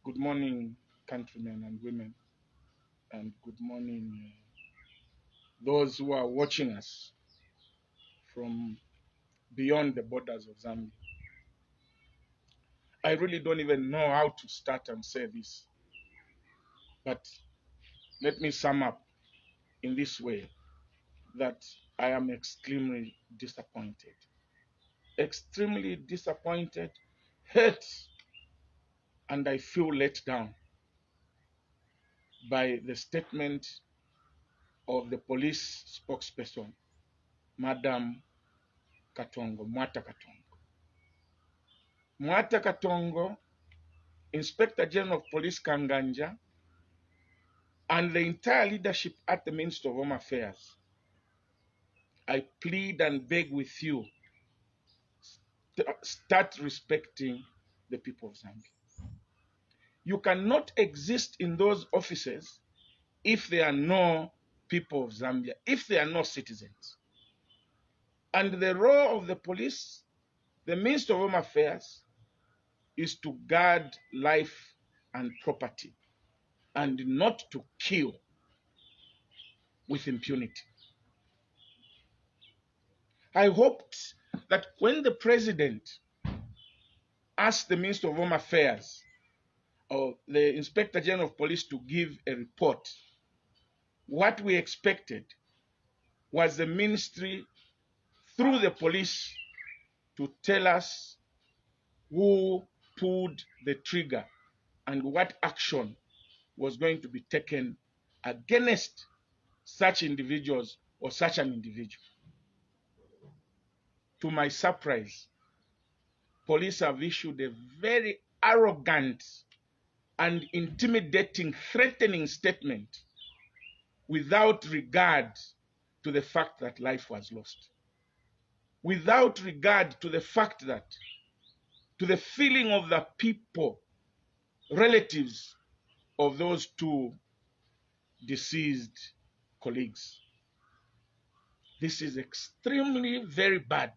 Good morning, countrymen and women, and good morning, those who are watching us from beyond the borders of Zambia. I really don't even know how to start and say this, but let me sum up in this way that I am extremely disappointed, hurt, and I feel let down by the statement of the police spokesperson, Madam Katongo, Mwata Katongo. Mwata Katongo, Inspector General of Police Kanganja, and the entire leadership at the Ministry of Home Affairs, I plead and beg with you, start respecting the people of Zambia. You cannot exist in those offices if there are no people of Zambia, if there are no citizens. And the role of the police, the Ministry of Home Affairs, is to guard life and property and not to kill with impunity. I hoped that when the president asked the Minister of Home Affairs or the Inspector General of Police to give a report, what we expected was the ministry, through the police, to tell us who pulled the trigger and what action was going to be taken against such individuals or such an individual. To my surprise, police have issued a very arrogant and intimidating, threatening statement without regard to the fact that life was lost. Without regard to the fact that, to the feeling of the people, relatives of those two deceased colleagues. This is extremely very bad.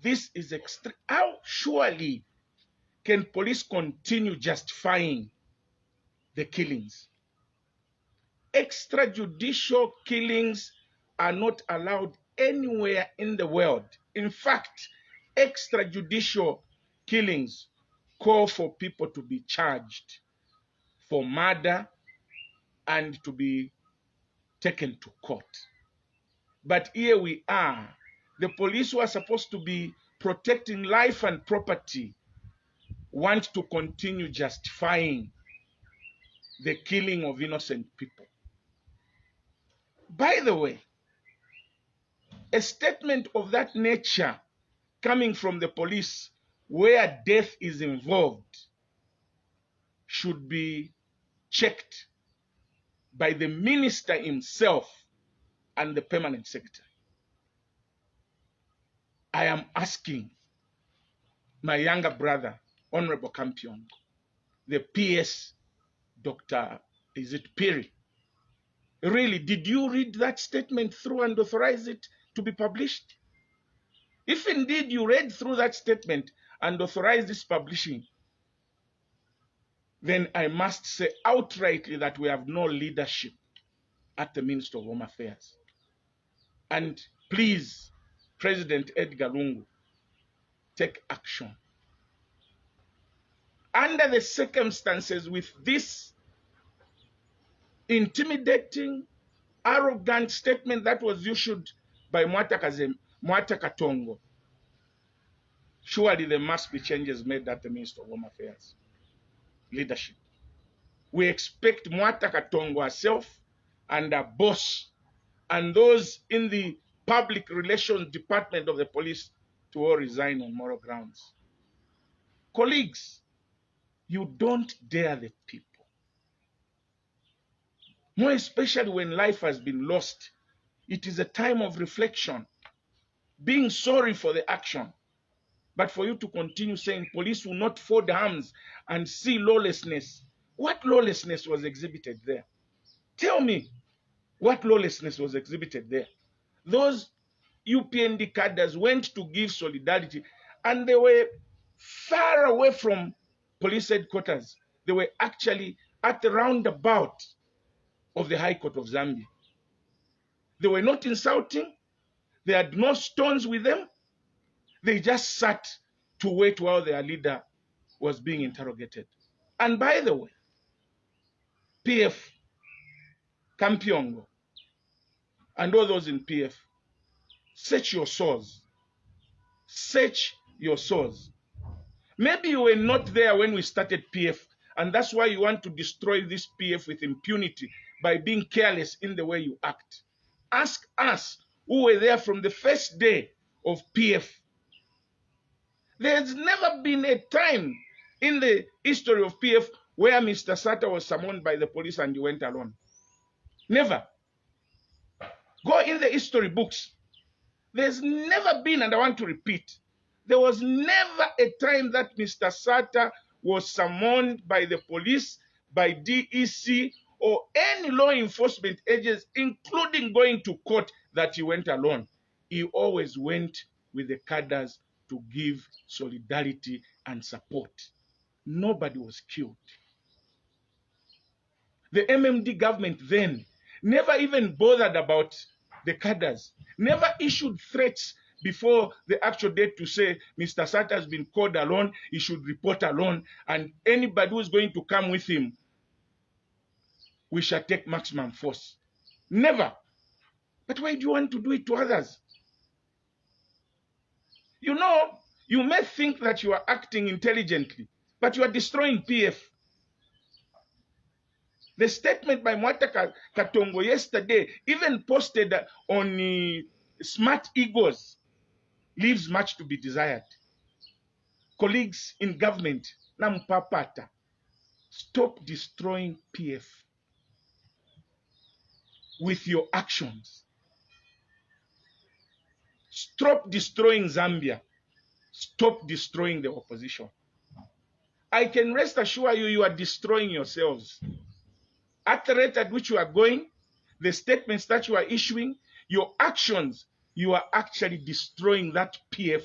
This is extreme. How surely can police continue justifying the killings? Extrajudicial killings are not allowed anywhere in the world. In fact, extrajudicial killings call for people to be charged for murder and to be taken to court. But here we are. The police who are supposed to be protecting life and property want to continue justifying the killing of innocent people. By the way, a statement of that nature coming from the police where death is involved should be checked by the minister himself and the permanent secretary. I am asking my younger brother, Honorable Katongo, the PS, Dr. Piri, really, did you read that statement through and authorize it to be published? If indeed you read through that statement and authorized this publishing, then I must say outrightly that we have no leadership at the Ministry of Home Affairs. And please, President Edgar Lungu, take action. Under the circumstances, with this intimidating, arrogant statement that was issued by Mwata Katongo, surely there must be changes made at the Ministry of Home Affairs leadership. We expect Mwata Katongo herself and her boss and those in the public relations department of the police to all resign on moral grounds. Colleagues, you don't dare the people. More especially when life has been lost. It is a time of reflection, being sorry for the action. But for you to continue saying police will not fold arms and see lawlessness. What lawlessness was exhibited there? Tell me what lawlessness was exhibited there. Those UPND cadres went to give solidarity and they were far away from police headquarters. They were actually at the roundabout of the High Court of Zambia. They were not insulting. They had no stones with them. They just sat to wait while their leader was being interrogated. And by the way, PF, Katongo, and all those in PF, search your souls. Search your souls. Maybe you were not there when we started PF, and that's why you want to destroy this PF with impunity by being careless in the way you act. Ask us who were there from the first day of PF. There's never been a time in the history of PF where Mr. Sata was summoned by the police and he went alone. Never. Go in the history books. There's never been, and I want to repeat, there was never a time that Mr. Sata was summoned by the police, by DEC, or any law enforcement agents, including going to court, that he went alone. He always went with the cadres to give solidarity and support. Nobody was killed. The MMD government then never even bothered about the cadres, never issued threats before the actual date to say Mr. Sata has been called alone, he should report alone, and anybody who is going to come with him, we shall take maximum force. Never. But why do you want to do it to others? You know, you may think that you are acting intelligently, but you are destroying PF. The statement by Mwata Katongo yesterday, even posted on Smart Egos, leaves much to be desired. Colleagues in government, nampapata, stop destroying PF with your actions. Stop destroying Zambia. Stop destroying the opposition. I can rest assure you, you are destroying yourselves. At the rate at which you are going, the statements that you are issuing, your actions, you are actually destroying that PF.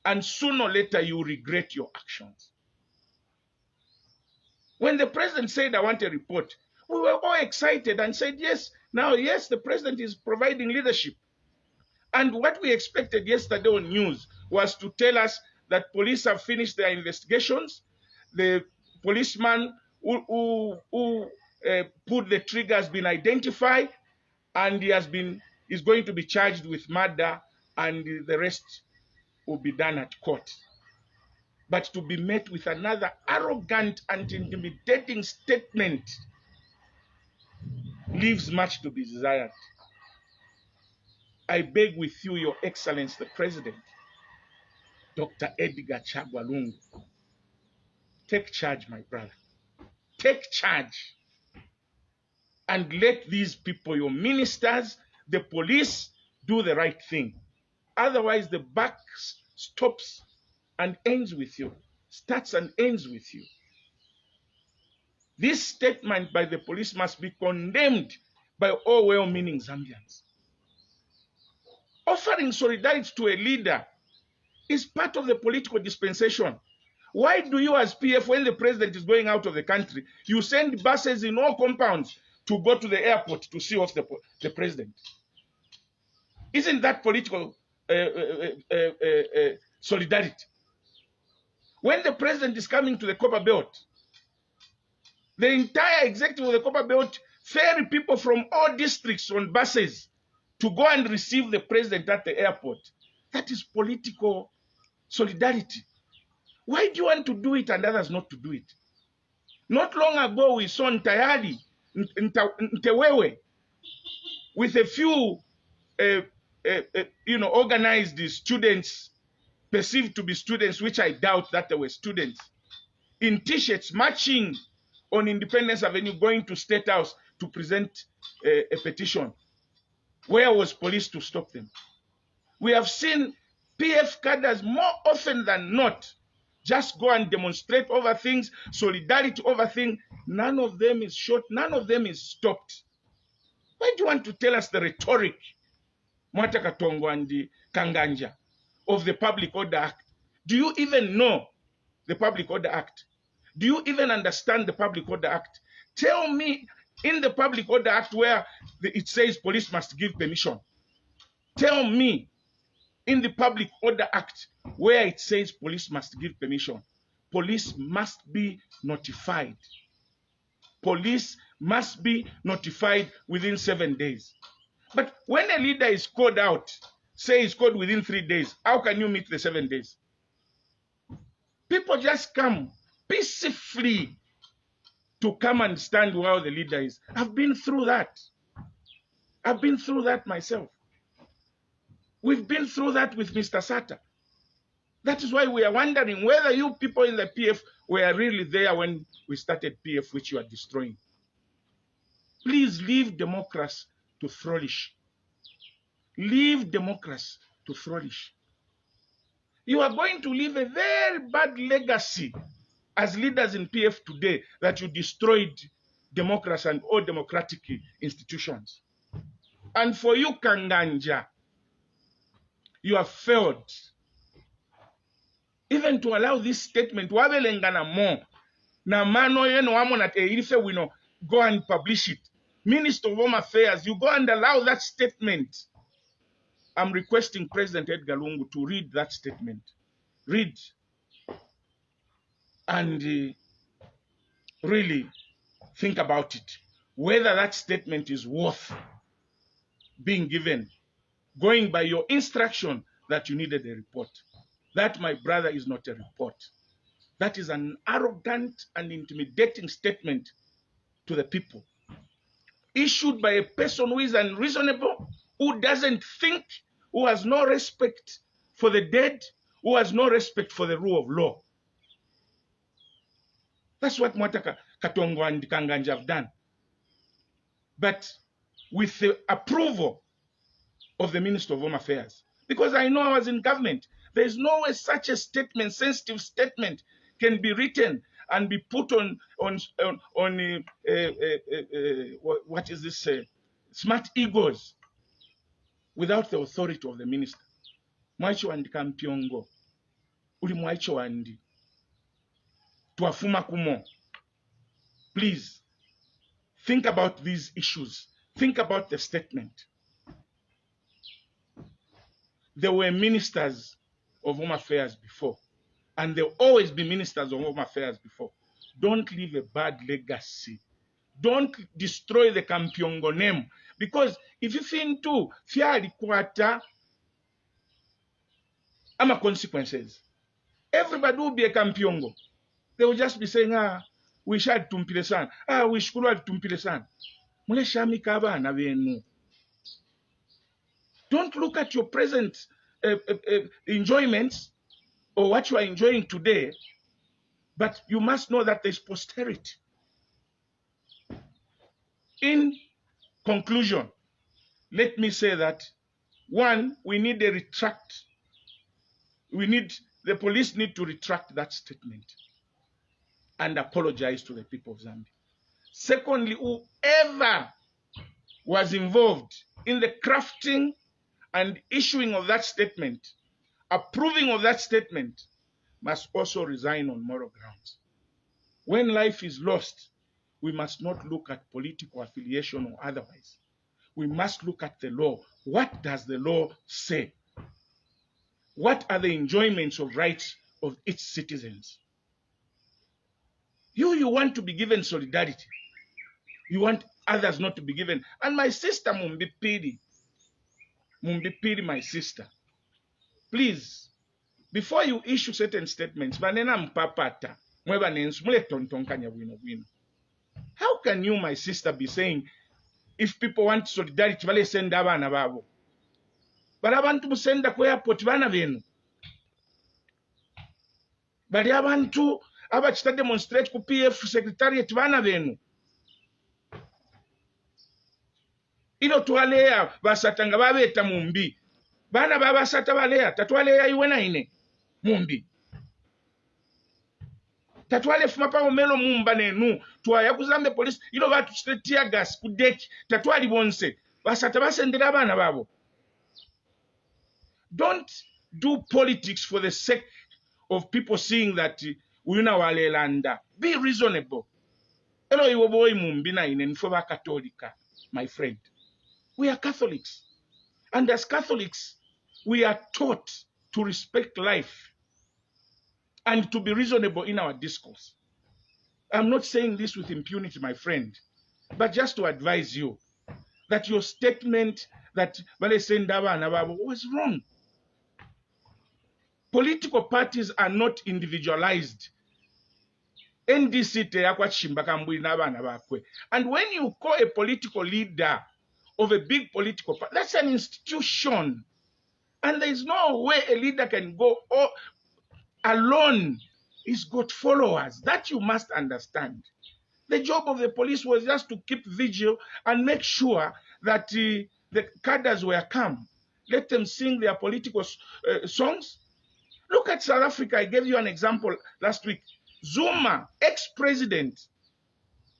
And sooner or later, you will regret your actions. When the president said, I want a report, we were all excited and said, yes, now, yes, the president is providing leadership. And what we expected yesterday on news was to tell us that police have finished their investigations. The policeman who put the trigger has been identified, and he is going to be charged with murder, and the rest will be done at court. But to be met with another arrogant and intimidating statement leaves much to be desired. I beg with you, Your Excellency the President, Dr. Edgar Chagwa Lungu, take charge, my brother. Take charge and let these people, your ministers, the police, do the right thing. Otherwise, the buck stops and ends with you, starts and ends with you. This statement by the police must be condemned by all well-meaning Zambians. Offering solidarity to a leader is part of the political dispensation. Why do you as PF, when the president is going out of the country, you send buses in all compounds to go to the airport to see off the president? Isn't that political solidarity? When the president is coming to the Copper Belt, the entire executive of the Copper Belt ferry people from all districts on buses to go and receive the president at the airport. That is political solidarity. Why do you want to do it and others not to do it? Not long ago, we saw Ntayali, Ntewewe, with a few organized students, perceived to be students, which I doubt that they were students, in T-shirts marching on Independence Avenue, going to State House to present a petition. Where was police to stop them? We have seen PF cadres more often than not just go and demonstrate over things, solidarity over things. None of them is shot, none of them is stopped. Why do you want to tell us the rhetoric, Mwata Katongo and the Kanganja, of the Public Order Act? Do you even know the Public Order Act? Do you even understand the Public Order Act? Tell me in the Public Order Act where it says police must give permission. Tell me in the Public Order Act where it says police must give permission. Police must be notified. Police must be notified within 7 days. But when a leader is called out, say he's called within 3 days, how can you meet the 7 days? People just come peacefully to come and stand while the leader is. I've been through that. I've been through that myself. We've been through that with Mr. Sata. That is why we are wondering whether you people in the PF were really there when we started PF, which you are destroying. Please leave democracy to flourish. Leave democracy to flourish. You are going to leave a very bad legacy as leaders in PF today that you destroyed democracy and all democratic institutions. And for you, Kanganja, you have failed. Even to allow this statement, go and publish it. Minister of Home Affairs, you go and allow that statement. I'm requesting President Edgar Lungu to read that statement. Read. And really think about it. Whether that statement is worth being given, going by your instruction that you needed a report. That, my brother, is not a report. That is an arrogant and intimidating statement to the people, issued by a person who is unreasonable, who doesn't think, who has no respect for the dead, who has no respect for the rule of law. That's what Mwataka, Katongo and Kanganja have done. But with the approval of the Minister of Home Affairs, because I know I was in government, there is no way such a statement, sensitive statement, can be written and be put on what is this, smart egos without the authority of the minister. Mwaicho wandi kampiongo, uli mwaicho wandi, tuafuma kumo. Please, think about these issues. Think about the statement. There were ministers of Home Affairs before, and there will always be ministers of Home Affairs before. Don't leave a bad legacy. Don't destroy the Kampiongo name. Because if you think too, fiali kwata, ama consequences. Everybody will be a Kampiongo. They will just be saying, we shall tumpile san. We shukuru tumpile san. Mule shami kaba na venu. Don't look at your present enjoyments or what you are enjoying today, but you must know that there's posterity. In conclusion, let me say that, one, we need a retract. The police need to retract that statement and apologize to the people of Zambia. Secondly, whoever was involved in the crafting and issuing of that statement, approving of that statement, must also resign on moral grounds. When life is lost, we must not look at political affiliation or otherwise. We must look at the law. What does the law say? What are the enjoyments of rights of its citizens? You want to be given solidarity. You want others not to be given. And my sister, Mumbipiri, my sister, please, before you issue certain statements, how can you, my sister, be saying, if people want solidarity, vale send abana babo? But abantu musenda ku airport bana benu. Bali abantu abachita demonstrate ku PF secretariat bana benu. Ino twalea basatanga babeta mumbi. Bana babasata balea tatwalea iwe naine mumbi. Tatwale fuma pa omelo mumba nenu twaya kuzambe police ino batu tear gas ku deck tatwali bonse basata basendera bana babo. Don't do politics for the sake of people seeing that uyuna walelanda. Be reasonable. Elo iwo boy mumbina ine nfoba Katolika, my friend. We are Catholics. And as Catholics, we are taught to respect life and to be reasonable in our discourse. I'm not saying this with impunity, my friend, but just to advise you that your statement that was wrong. Political parties are not individualized. NDC yakwa Chishimba Kambwili n'abaana bakwe. And when you call a political leader of a big political party, that's an institution. And there is no way a leader can go alone. He's got followers. That you must understand. The job of the police was just to keep vigil and make sure that the cadres were calm. Let them sing their political songs. Look at South Africa. I gave you an example last week. Zuma, ex-president,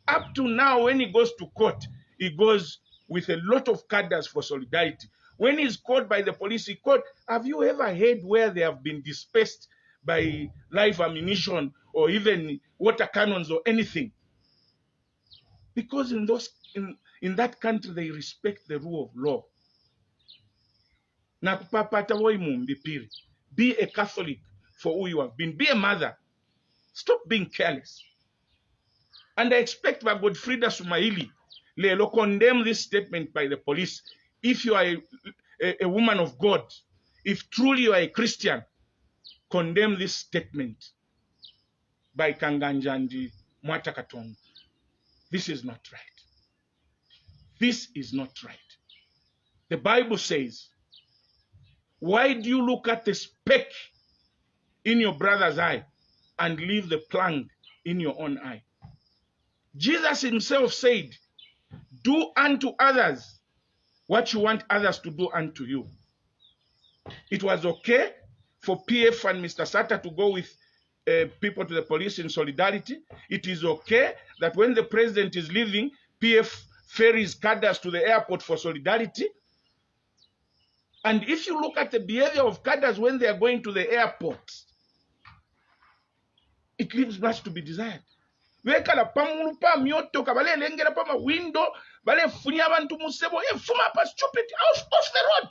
up to now when he goes to court, he goes with a lot of cadres for solidarity. When he's caught by the police, he caught. Have you ever heard where they have been dispersed by live ammunition or even water cannons or anything? Because in that country they respect the rule of law. Be a Catholic for who you have been. Be a mother. Stop being careless. And I expect that Godfrida Sumaili will condemn this statement by the police. If you are a woman of God, if truly you are a Christian, condemn this statement by Kanganjandi Mwata Katongo. This is not right. This is not right. The Bible says, why do you look at the speck in your brother's eye and leave the plank in your own eye? Jesus himself said, do unto others what you want others to do unto you. It was okay for PF and Mr. Sata to go with people to the police in solidarity. It is okay that when the president is leaving, PF ferries cadres to the airport for solidarity. And if you look at the behavior of cadres when they are going to the airport, it leaves much to be desired. Wekala pamulupa myoto kabale lengera pama window bale funya abantu musebo fuma pa stupid off the road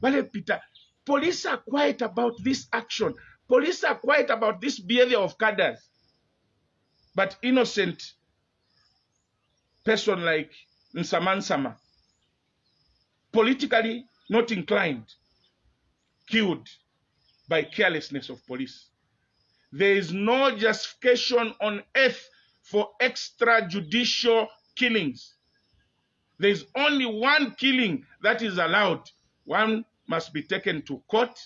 bale pita. Police are quiet about this action. Police are quiet about this behavior of cadres. But innocent person like Nsamansama, politically not inclined, killed by carelessness of police. There is no justification on earth for extrajudicial killings. There is only one killing that is allowed. One must be taken to court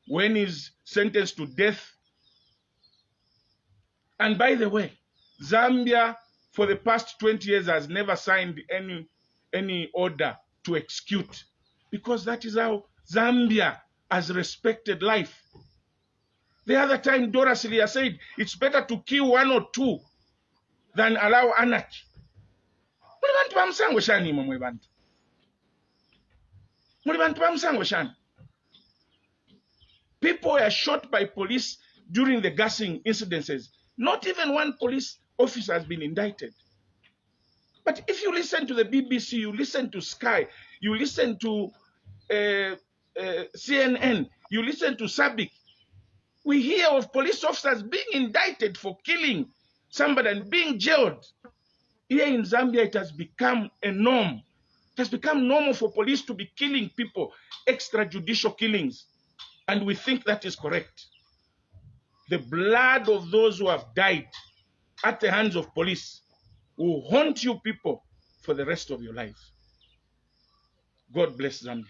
when he's sentenced to death. And by the way, Zambia for the past 20 years has never signed any order to execute, because that is how Zambia has respected life. The other time, Dora Silia said, it's better to kill one or two than allow anarchy. People were shot by police during the gassing incidences. Not even one police officer has been indicted. But if you listen to the BBC, you listen to Sky, you listen to CNN, you listen to SABIC, we hear of police officers being indicted for killing somebody and being jailed. Here in Zambia, it has become a norm. It has become normal for police to be killing people, extrajudicial killings. And we think that is correct. The blood of those who have died at the hands of police will haunt you people for the rest of your life. God bless Zambia.